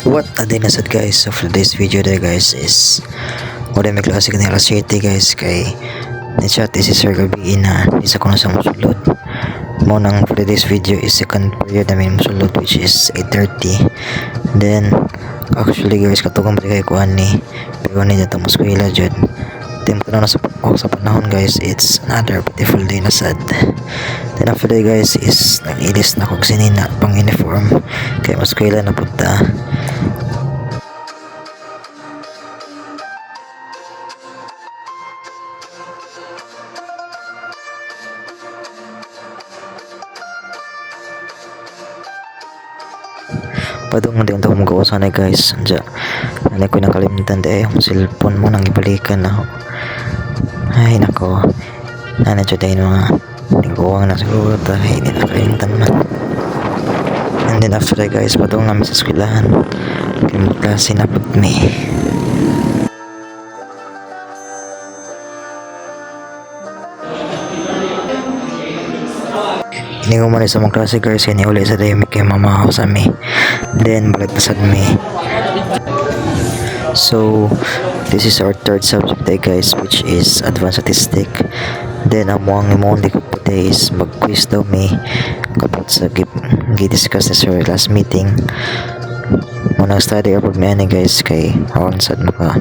What a day nasad guys. So for today's video there guys is wala may klase kanila city guys kay ni-chat si Sir gabi na isa ko na sa musulod mo nang for today's video is second period namin musulod which is 8:30. Then actually guys katugang balik kay kuan ni pero ni dito muskwila jud. Tempo na sa panahon guys, it's another beautiful day na sad. Then after that guys is nag-ilis na kog sinina pang uniform kay muskwila na punta. Padung hindi ko magawa sana guys. Diyan, ano ko nakalimutan dahil yung cellphone mo nang ibalikan na. Ay nako. Ano dyan dahil mga nagawang na siguro dahil hindi nakalimutan man. And then after that guys, padung namin sa eskwelahan. Klase na pag may. Ini ko man sa mga klase guys kaya uli sa dayo kay mama ako sa mi. Then balik na sa mi. So this is our third subject day guys which is advanced statistic. Then among di ko today is mag-quiz daw mi kapag sa gi-discuss na sa last meeting. Muna study upod mi ani guys kay awan sad maka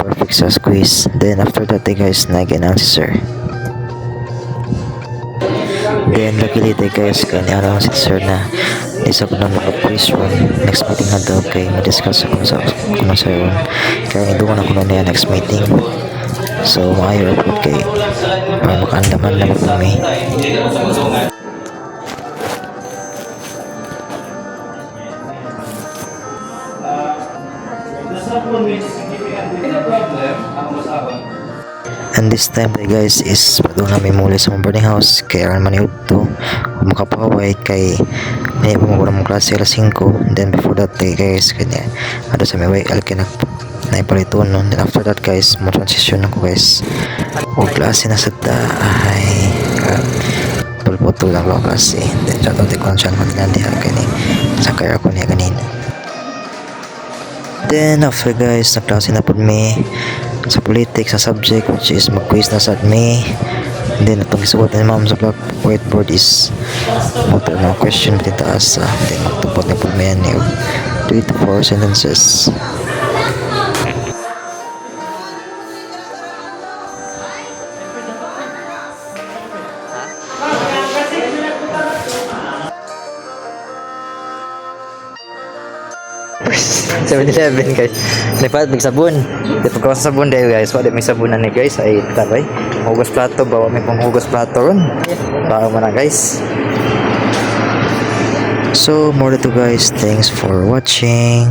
perfect sa quiz. Then after that day guys nag-announce si sir. Then luckily day guys kaya niaraw si sir na isa ko na maka-quiz room next meeting na daw kay ma-discuss ako sa yun kaya doon ako na niya next meeting. So maayo report kay makaandaman lang po may and this time guys is doon namin muli sa boarding house kaya aran man ito makapaway kay may pumagura mong klase alas 5. Then before that day guys kanya ada sa may way alkinak na ipaliton nun. Then after that guys mo transition ako guys o klase na sa ay pulpoto lang lang klase. Then chat out ko siya naman diha kani sa kaya ako niya ganina. Then after guys na klase na po may sa politics sa subject which is mag-quiz na sa me. And then itong isuot ni ma'am sa black whiteboard is motor na question titaas then magtupad na po may 3 to 4 sentences. '7-Eleven guys. Dapat may sabon. Dapat ko sa sabon dahil guys. Wala may sabunan ni guys. Ay tabay. Hugas plato. Bawa may panghugas plato ron. Bawa mo na guys. So more to guys. Thanks for watching.